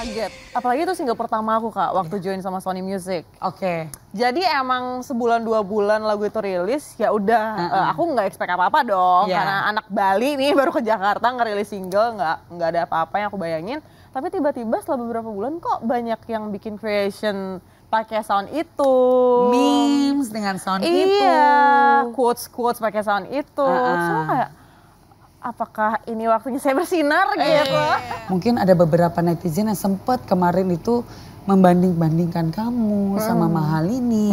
Kaget. Apalagi itu single pertama aku Kak, waktu join sama Sony Music. Oke. Jadi emang sebulan 2 bulan lagu itu rilis, ya udah aku nggak expect apa-apa dong. Yeah. Karena anak Bali nih baru ke Jakarta ngerilis single, nggak ada apa-apa yang aku bayangin. Tapi tiba-tiba setelah beberapa bulan kok banyak yang bikin creation pakai sound itu. Memes dengan sound itu. Iya, quotes-quotes pakai sound itu. Terus aku kayak, apakah ini waktunya saya bersinar gitu? Mungkin ada beberapa netizen yang sempat kemarin itu membanding-bandingkan kamu sama Mahalini.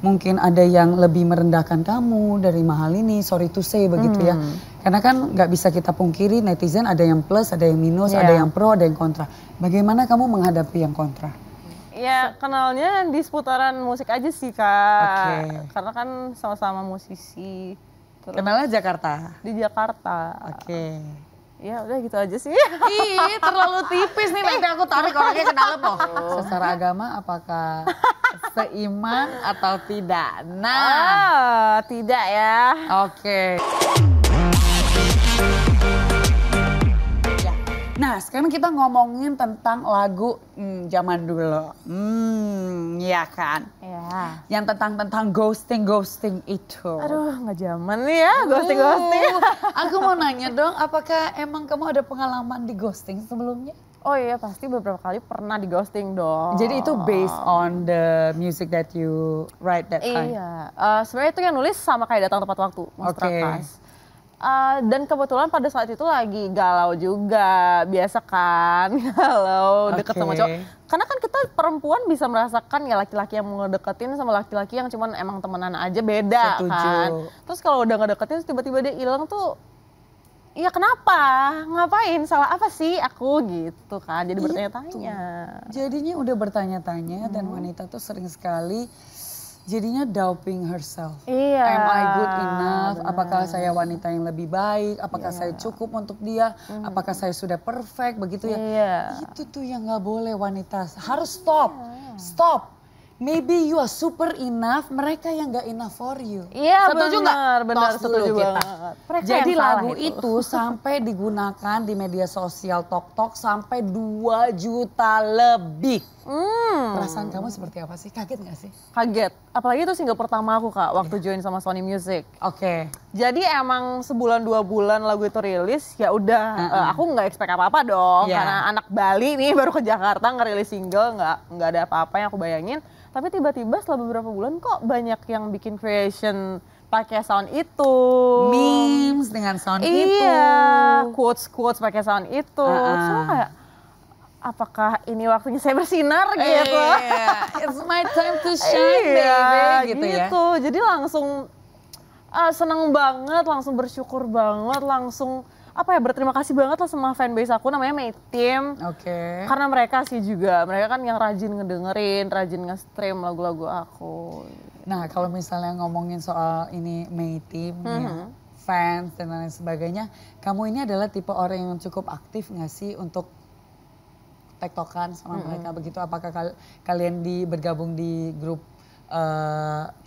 Mungkin ada yang lebih merendahkan kamu dari Mahalini, sorry to say begitu ya. Karena kan nggak bisa kita pungkiri netizen ada yang plus, ada yang minus, ada yang pro, ada yang kontra. Bagaimana kamu menghadapi yang kontra? Ya kenalnya di seputaran musik aja sih Kak. Karena kan sama-sama musisi. Terus Kenalnya Jakarta? di Jakarta. Oke. Ya udah gitu aja sih. Ih, terlalu tipis nih, nanti aku tarik orangnya ke dalam loh. Secara agama apakah seiman atau tidak? Nah, Tidak ya. oke. Nah, sekarang kita ngomongin tentang lagu zaman dulu. Ya kan? Ya. Yang tentang ghosting itu. Aduh nggak zaman nih ya ghosting. Aku mau nanya dong, apakah emang kamu ada pengalaman di ghosting sebelumnya? Oh iya pasti beberapa kali pernah di ghosting dong. Jadi itu based on the music that you write that time? Iya, sebenarnya itu yang nulis sama kayak Datang Tepat Waktu, Mas Prakas. Dan kebetulan pada saat itu lagi galau juga, biasa kan galau deket sama cowok. Karena kan kita perempuan bisa merasakan ya laki-laki yang mau ngedeketin sama laki-laki yang cuman emang temenan aja beda. Setuju. Kan. Terus kalau udah ngedeketin tiba-tiba dia hilang tuh, iya kenapa? Ngapain? Salah apa sih aku gitu kan? Jadi bertanya-tanya. Jadinya udah bertanya-tanya dan wanita tuh sering sekali jadinya doubting herself. Iya. Am I good enough? Benar. Apakah saya wanita yang lebih baik? Apakah saya cukup untuk dia? Apakah saya sudah perfect? Begitu ya. Iya. Itu tuh yang nggak boleh wanita. Harus stop. Stop. Maybe you are super enough, mereka yang gak enough for you. Iya Setuju nggak? benar, Tos setuju dulu kita. banget. Mereka Jadi yang salah lagu itu sampai digunakan di media sosial TikTok sampai 2 juta lebih. Perasaan kamu seperti apa sih? Kaget gak sih? Kaget. Apalagi itu single pertama aku Kak, waktu join sama Sony Music. Oke. Jadi emang sebulan 2 bulan lagu itu rilis, ya udah aku nggak expect apa-apa dong. Yeah. Karena anak Bali nih baru ke Jakarta ngerilis single, nggak ada apa-apa yang aku bayangin. Tapi tiba-tiba setelah beberapa bulan kok banyak yang bikin creation pakai sound itu. Memes dengan sound itu. Iya, quotes-quotes pakai sound itu. Terus aku kayak, apakah ini waktunya saya bersinar gitu? It's my time to shine, baby. Gitu ya. Jadi langsung seneng banget, langsung bersyukur banget, langsung berterima kasih banget lah sama fanbase aku namanya Mayteam. Oke. Karena mereka sih juga, mereka kan yang rajin ngedengerin, rajin nge-stream lagu-lagu aku. Nah kalau misalnya ngomongin soal ini Mayteam ya, fans dan lain sebagainya, kamu ini adalah tipe orang yang cukup aktif gak sih untuk tektokan sama mereka begitu? Apakah kalian bergabung di grup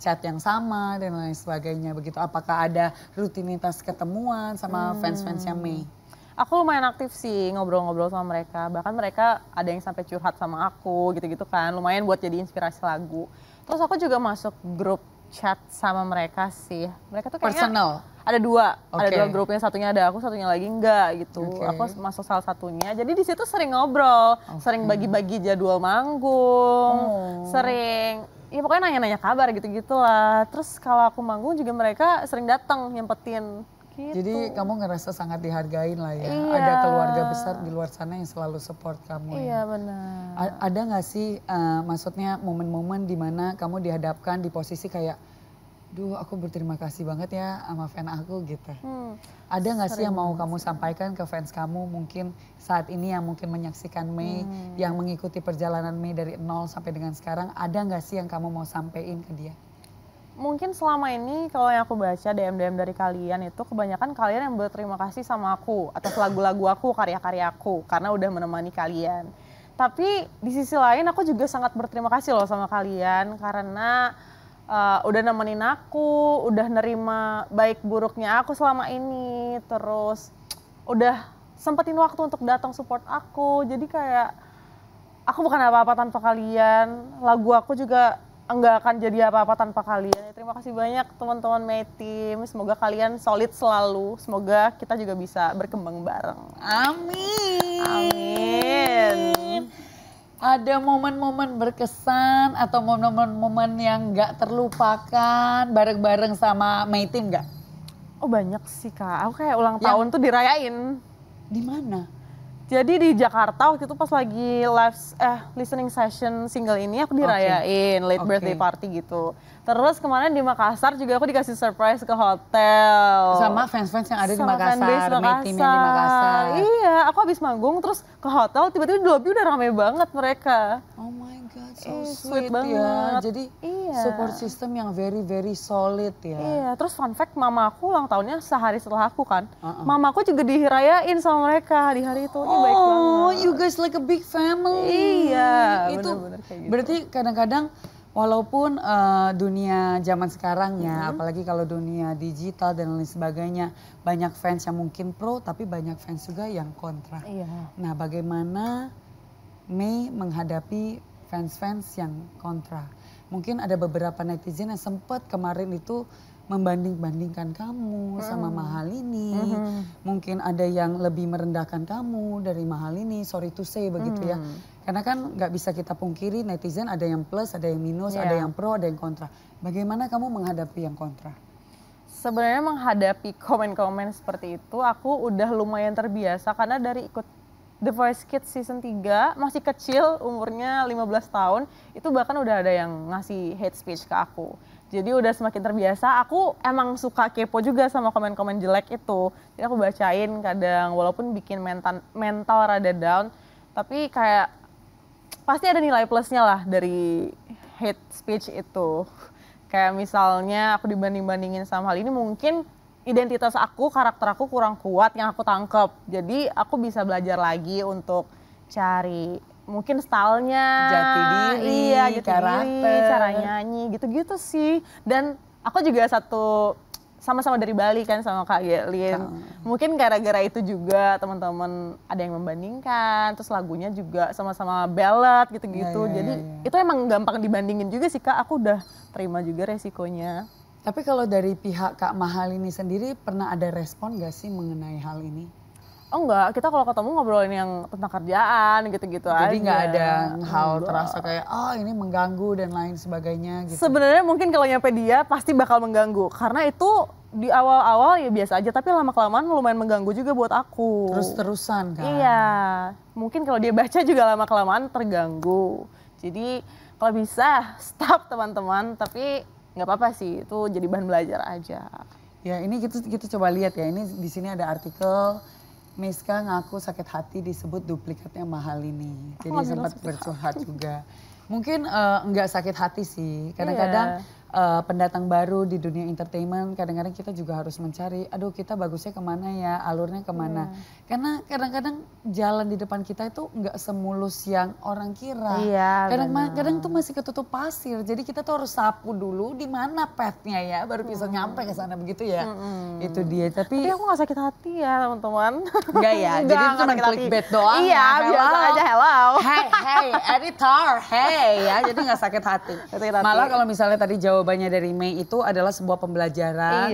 chat yang sama dan lain sebagainya begitu? Apakah ada rutinitas ketemuan sama fans-fansnya Mei? Aku lumayan aktif sih ngobrol-ngobrol sama mereka. Bahkan mereka ada yang sampai curhat sama aku gitu-gitu kan. Lumayan buat jadi inspirasi lagu. Terus aku juga masuk grup chat sama mereka sih. Mereka tuh kayaknya Personal? ada 2. Ada 2 grup, yang satunya ada aku, satunya lagi enggak gitu. Aku masuk salah satunya. Jadi di situ sering ngobrol, sering bagi-bagi jadwal manggung, sering ya pokoknya nanya-nanya kabar gitu-gitu lah. Terus kalau aku manggung juga mereka sering datang nyempetin gitu. Jadi kamu ngerasa sangat dihargain lah ya. Iya. Ada keluarga besar di luar sana yang selalu support kamu ya. Iya benar. Ada gak sih maksudnya momen-momen dimana kamu dihadapkan di posisi kayak, duh aku berterima kasih banget ya sama fan aku gitu. Ada gak sih yang mau kamu sampaikan ke fans kamu mungkin saat ini yang mungkin menyaksikan Mei, yang mengikuti perjalanan Mei dari 0 sampai dengan sekarang, ada gak sih yang kamu mau sampein ke dia? Mungkin selama ini kalau yang aku baca DM-DM dari kalian itu kebanyakan kalian yang berterima kasih sama aku atas lagu-lagu aku, karya-karya aku karena udah menemani kalian. Tapi di sisi lain aku juga sangat berterima kasih loh sama kalian karena udah nemenin aku, udah nerima baik buruknya aku selama ini, terus udah sempetin waktu untuk datang support aku. Jadi kayak aku bukan apa-apa tanpa kalian, lagu aku juga enggak akan jadi apa-apa tanpa kalian. Terima kasih banyak teman-teman My Team, semoga kalian solid selalu, semoga kita juga bisa berkembang bareng. Amin. Amin. Ada momen-momen berkesan atau momen-momen yang gak terlupakan bareng-bareng sama My Team gak? Oh banyak sih Kak, aku kayak ulang tahun tuh dirayain. Di mana? Jadi di Jakarta waktu itu pas lagi listening session single ini aku dirayain late birthday party gitu. Terus kemarin di Makassar juga aku dikasih surprise ke hotel. Sama fans-fans yang ada di Makassar, Makassar. My Team yang di Makassar. Iya, aku habis manggung terus ke hotel tiba-tiba di lobby udah rame banget mereka. Oh my god, so Sweet sweet banget. Ya. Jadi Iya. support system yang very solid ya. Iya, terus fun fact mama aku ulang tahunnya sehari setelah aku kan. Mama aku juga dirayain sama mereka di hari itu. Ini baik banget. Oh, you guys like a big family. Iya, itu bener-bener kayak gitu. berarti kadang-kadang walaupun dunia zaman sekarang ya, apalagi kalau dunia digital dan lain sebagainya, banyak fans yang mungkin pro, tapi banyak fans juga yang kontra. Iya. Nah, bagaimana May menghadapi fans-fans yang kontra? Mungkin ada beberapa netizen yang sempat kemarin itu membanding-bandingkan kamu sama Mahalini. Mungkin ada yang lebih merendahkan kamu dari Mahalini, sorry to say begitu ya. Karena kan nggak bisa kita pungkiri netizen ada yang plus, ada yang minus, ada yang pro, ada yang kontra. Bagaimana kamu menghadapi yang kontra? Sebenarnya menghadapi komen-komen seperti itu aku udah lumayan terbiasa karena dari ikut The Voice Kids season 3 masih kecil umurnya 15 tahun itu bahkan udah ada yang ngasih hate speech ke aku. Jadi udah semakin terbiasa, aku emang suka kepo juga sama komen-komen jelek itu. Jadi aku bacain kadang walaupun bikin mental rada down, tapi kayak pasti ada nilai plusnya lah dari hate speech itu. Kayak misalnya aku dibanding-bandingin sama hal ini mungkin identitas aku, karakter aku kurang kuat yang aku tangkep. Jadi aku bisa belajar lagi untuk cari mungkin stylenya, jati diri, jati karakter, diri, cara nyanyi, gitu-gitu sih. Dan aku juga sama-sama dari Bali kan sama Kak Gelin. Mungkin gara-gara itu juga teman-teman ada yang membandingkan, terus lagunya juga sama-sama ballad gitu-gitu. Jadi itu emang gampang dibandingin juga sih Kak, aku udah terima juga resikonya. Tapi kalau dari pihak Kak Mahalini sendiri pernah ada respon gak sih mengenai hal ini? Oh enggak, kita kalau ketemu ngobrolin yang tentang kerjaan gitu-gitu aja. Jadi nggak ada hal terasa kayak ini mengganggu dan lain sebagainya gitu. Sebenarnya mungkin kalau nyampe dia pasti bakal mengganggu karena itu di awal-awal ya biasa aja tapi lama-kelamaan lumayan mengganggu juga buat aku. Terus-terusan kan? Iya, mungkin kalau dia baca juga lama-kelamaan terganggu. Jadi kalau bisa stop teman-teman, tapi nggak apa-apa sih itu jadi bahan belajar aja. Ya ini kita coba lihat ya, ini di sini ada artikel. Miska ngaku sakit hati disebut duplikatnya Mahalini. Jadi sempat bercurhat juga. Mungkin enggak sakit hati sih. Kadang-kadang pendatang baru di dunia entertainment kadang-kadang kita juga harus mencari, aduh kita bagusnya kemana ya, alurnya kemana. Karena kadang-kadang jalan di depan kita itu enggak semulus yang orang kira. Kadang-kadang tuh masih ketutup pasir. Jadi kita tuh harus sapu dulu di mana pathnya ya, baru bisa nyampe ke sana begitu ya. Itu dia. Tapi aku gak sakit hati ya teman-teman. Enggak ya, jadi itu cuma clickbait doang. Iya, biasa aja hello. Hey, editor, hey ya, jadi gak sakit hati. Malah kalau misalnya tadi jawabannya dari May itu adalah sebuah pembelajaran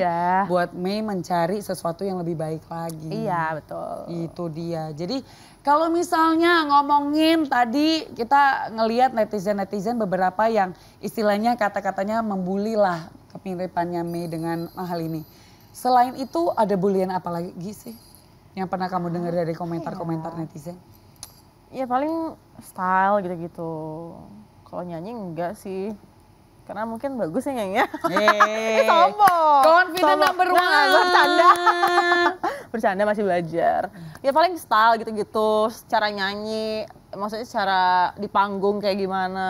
buat May mencari sesuatu yang lebih baik lagi. Iya, betul. Itu dia. Jadi kalau misalnya ngomongin tadi kita ngelihat netizen-netizen beberapa yang istilahnya kata-katanya membuli lah kemiripannya May dengan Mahalini. Selain itu ada bulian apa lagi sih yang pernah kamu dengar dari komentar-komentar netizen? Ya paling style gitu-gitu. Kalau nyanyi enggak sih. Karena mungkin bagus ya nyanyinya. Sombong. Confident number one. Bercanda. Bercanda masih belajar. Ya paling style gitu-gitu. Cara nyanyi. Maksudnya cara di panggung kayak gimana.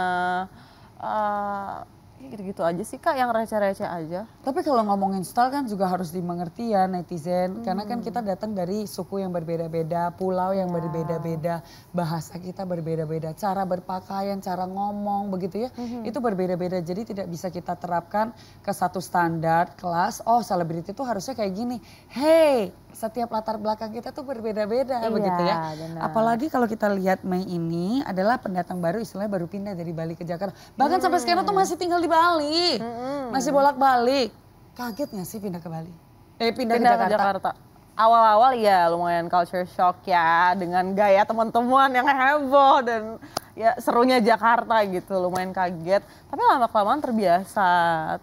gitu-gitu aja sih Kak, yang receh-receh aja. Tapi kalau ngomongin style kan juga harus dimengerti ya netizen. Karena kan kita datang dari suku yang berbeda-beda, pulau yang berbeda-beda, bahasa kita berbeda-beda, cara berpakaian, cara ngomong begitu ya. Itu berbeda-beda, jadi tidak bisa kita terapkan ke satu standar kelas, oh selebriti itu harusnya kayak gini. Hey, setiap latar belakang kita tuh berbeda-beda begitu ya. Benar. Apalagi kalau kita lihat Mei ini adalah pendatang baru, istilahnya baru pindah dari Bali ke Jakarta. Bahkan sampai sekarang tuh masih tinggal di Bali. Masih bolak-balik. Kaget gak sih pindah ke Bali? Pindah ke Jakarta. Awal-awal ya lumayan culture shock ya dengan gaya teman-teman yang heboh dan ya serunya Jakarta gitu, lumayan kaget. Tapi lama-kelamaan terbiasa.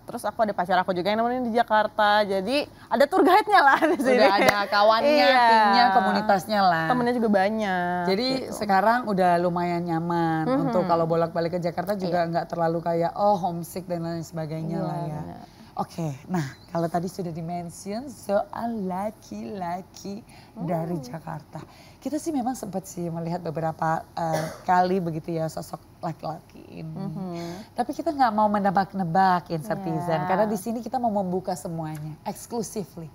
Terus aku ada pacar aku juga yang nemenin di Jakarta, jadi ada tour guide-nya lah di sini. Udah ada kawannya, timnya, komunitasnya lah. Temennya juga banyak. Jadi sekarang udah lumayan nyaman untuk kalau bolak-balik ke Jakarta juga nggak terlalu kayak homesick dan lain sebagainya lah ya. Bener. Oke, nah kalau tadi sudah di-mention soal laki-laki dari Jakarta. Kita sih memang sempat sih melihat beberapa kali begitu ya sosok laki-laki ini. Tapi kita nggak mau menebak-nebak Insertizen. Karena di sini kita mau membuka semuanya, exclusively.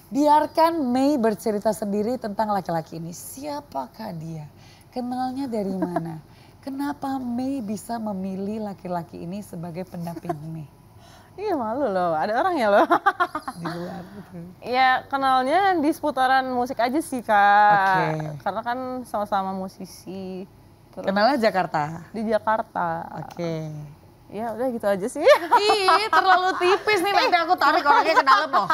Biarkan Mei bercerita sendiri tentang laki-laki ini. Siapakah dia? Kenalnya dari mana? Kenapa Mei bisa memilih laki-laki ini sebagai pendamping Mei? Iya malu loh, ada orang ya loh. Di luar gitu. Ya kenalnya di seputaran musik aja sih Kak. Oke. Karena kan sama-sama musisi. Terus Kenalnya Jakarta. di Jakarta. Oke. Ya udah gitu aja sih. Ih, terlalu tipis nih, nanti aku tarik orangnya ke dalam loh.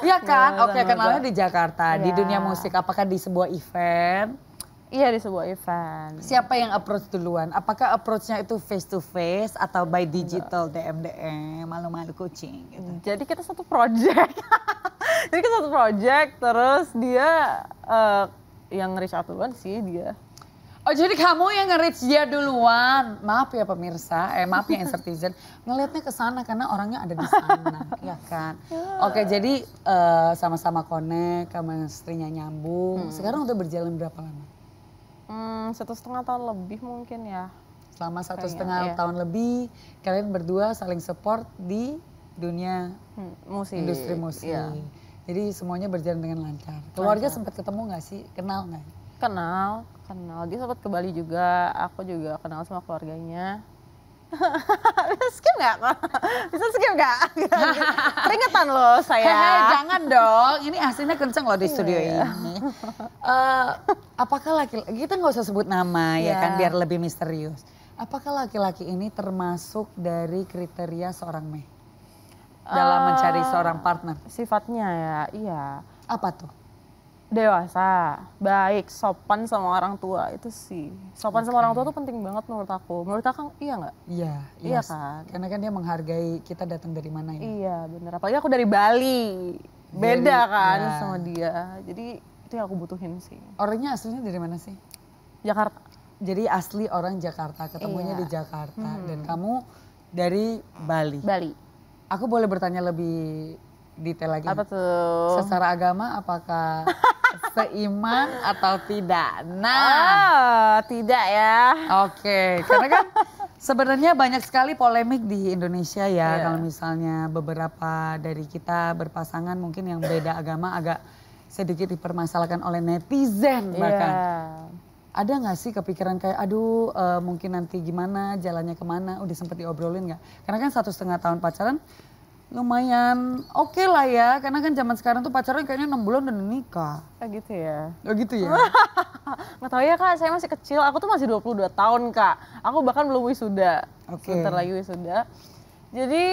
Iya kan? Oke, kenalnya di Jakarta, di Iya. dunia musik. Apakah di sebuah event? Iya di sebuah event. Siapa yang approach duluan? Apakah approach-nya itu face to face atau by digital DM malu-malu kucing gitu? Jadi kita satu project. Jadi kita satu project, terus dia yang reach out duluan sih dia. Oh jadi kamu yang nge-reach dia duluan. Maaf ya pemirsa, maaf ya Insertizen. Ngelihatnya ke sana karena orangnya ada di sana, ya kan. Oke jadi sama-sama connect, chemistry-nya nyambung. Sekarang udah berjalan berapa lama? 1,5 tahun lebih mungkin ya. Selama Kayaknya, 1,5 iya. tahun lebih, kalian berdua saling support di dunia Musik. industri musik. Iya. Jadi semuanya berjalan dengan lancar. Keluarga sempat ketemu nggak sih? Kenal nggak? Kenal. Dia sempat ke Bali juga, aku juga kenal sama keluarganya. Bisa skip nggak? Bisa skip nggak? Keringetan loh saya. Jangan dong, ini aslinya kenceng loh di studio ini. Apakah laki-laki, kita nggak usah sebut nama ya kan, biar lebih misterius. Apakah laki-laki ini termasuk dari kriteria seorang Mei? Dalam mencari seorang partner? Sifatnya ya, iya. Apa tuh? Dewasa, baik, sopan sama orang tua itu sih. Sopan sama orang tua tuh penting banget menurut aku. Menurut aku iya nggak? Iya, Iya kan? Karena kan dia menghargai kita datang dari mana ya. Iya bener, apalagi aku dari Bali. Beda kan ya. sama dia. Jadi itu yang aku butuhin sih. Orangnya aslinya dari mana sih? Jakarta. Jadi asli orang Jakarta, ketemunya di Jakarta. Dan kamu dari Bali. Bali. Aku boleh bertanya lebih detail lagi? Apa tuh? Secara agama apakah seiman atau tidak? Nah, tidak ya. oke. Karena kan sebenarnya banyak sekali polemik di Indonesia ya. Iya. Kalau misalnya beberapa dari kita berpasangan mungkin yang beda agama agak sedikit dipermasalahkan oleh netizen bahkan. Iya. Ada nggak sih kepikiran kayak aduh mungkin nanti gimana jalannya kemana, udah sempet diobrolin nggak? Karena kan 1,5 tahun pacaran lumayan oke lah ya, karena kan zaman sekarang tuh pacaran kayaknya 6 bulan udah nikah. Kayak gitu ya. Oh gitu ya? Nggak tahu ya Kak, saya masih kecil. Aku tuh masih 22 tahun Kak. Aku bahkan belum wisuda. Oke. Sebentar lagi wisuda. Jadi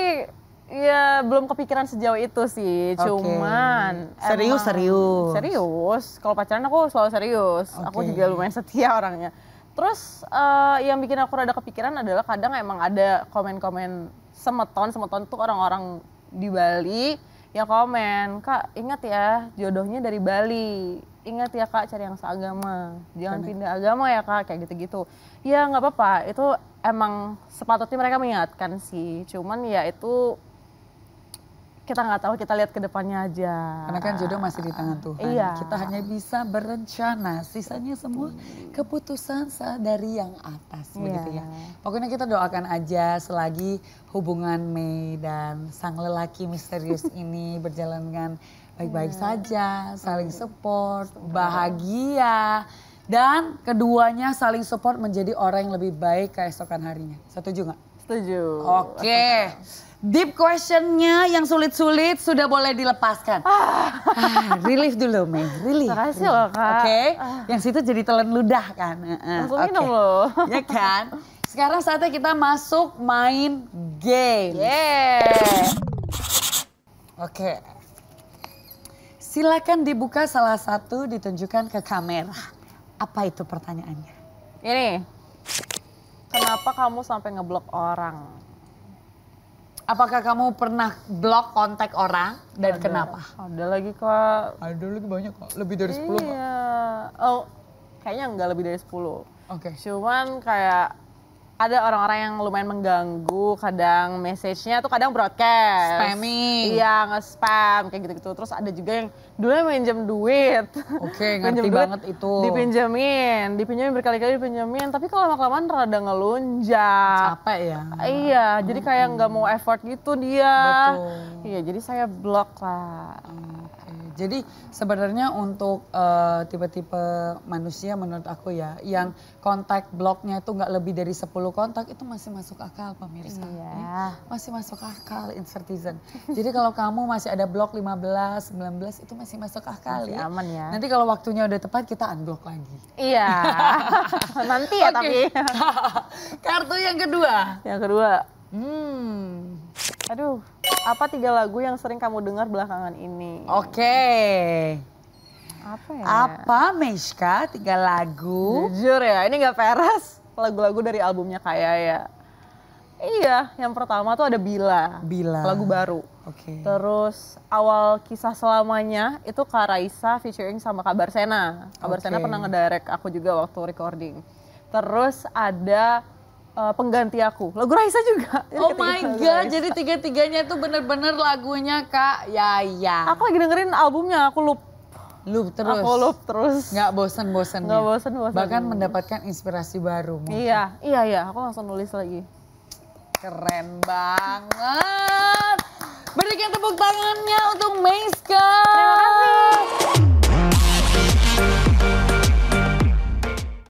ya belum kepikiran sejauh itu sih. Oke. Cuman Serius, emang- serius. Serius. Kalau pacaran aku selalu serius. Aku Oke. juga lumayan setia orangnya. Terus yang bikin aku rada kepikiran adalah kadang emang ada komen-komen semeton tuh orang-orang di Bali yang komen, Kak ingat ya jodohnya dari Bali, ingat ya Kak cari yang seagama, jangan pindah agama ya Kak, kayak gitu-gitu. Ya nggak apa-apa, itu emang sepatutnya mereka mengingatkan sih, cuman ya itu kita nggak tahu, kita lihat ke depannya aja. Karena kan jodoh masih di tangan Tuhan. Iya. Kita hanya bisa berencana, sisanya semua keputusan dari yang atas begitu ya. Pokoknya kita doakan aja selagi hubungan Mei dan sang lelaki misterius ini berjalan dengan baik-baik saja, saling support, bahagia. Dan keduanya saling support menjadi orang yang lebih baik keesokan harinya. Setuju nggak? Setuju. Oke. Deep questionnya yang sulit-sulit sudah boleh dilepaskan. Relief dulu, Mei. Relief. Makasih loh, Kak. Oke. Yang situ jadi telan ludah kan. Langsung minum loh. Ya kan? Sekarang saatnya kita masuk main game. Oke. Silakan dibuka salah satu, ditunjukkan ke kamera. Apa itu pertanyaannya? Ini, kenapa kamu sampai ngeblok orang? Apakah kamu pernah blok kontak orang dan kenapa? Ada lagi, Kak. Ada lagi banyak kok, lebih dari 10 kok. Iya. Oh, kayaknya enggak lebih dari 10. Oke. Cuman kayak ada orang-orang yang lumayan mengganggu, kadang message-nya tuh kadang broadcast. Spamming. Iya, nge-spam kayak gitu-gitu. Terus ada juga yang dulunya minjem duit. Oke, Pinjem ngerti duit, banget itu. Dipinjemin berkali-kali dipinjemin. Tapi kalau lama-kelamaan rada ngelunjak. Capek ya. Iya, jadi kayak nggak mau effort gitu dia. Betul. Iya, jadi saya blok lah. Oke. Jadi sebenarnya untuk tipe-tipe manusia menurut aku ya, yang kontak bloknya itu nggak lebih dari 10 kontak itu masih masuk akal pemirsa. Iya. Masih masuk akal Insertizen. Jadi kalau kamu masih ada blok 15, 19 itu masih masuk akal Masih ya. aman ya. Nanti kalau waktunya udah tepat kita unblock lagi. Iya. Nanti ya tapi. Kartu yang kedua. Yang kedua. Hmm. Aduh, apa 3 lagu yang sering kamu dengar belakangan ini? Oke. Apa ya? Apa Meshka 3 lagu? Jujur ya, ini gak peres. Lagu-lagu dari albumnya Kaya ya. Iya, yang pertama tuh ada Bila. Bila. Lagu baru. Oke. Terus awal kisah selamanya itu Kak Raisa featuring sama Kak Barsena. Kak Barsena Oke. pernah ngedirect aku juga waktu recording. Terus ada Pengganti Aku, lagu Raisa juga. Oh my god, jadi tiga-tiganya tuh bener-bener lagunya Kak Yaya. Aku lagi dengerin albumnya, aku loop terus. Aku loop terus. Nggak bosan-bosannya. Nggak bosan-bosan. Bahkan mendapatkan inspirasi baru. Mungkin. Iya, aku langsung nulis lagi. Keren banget. Berikan tepuk tangannya untuk Meshka. Terima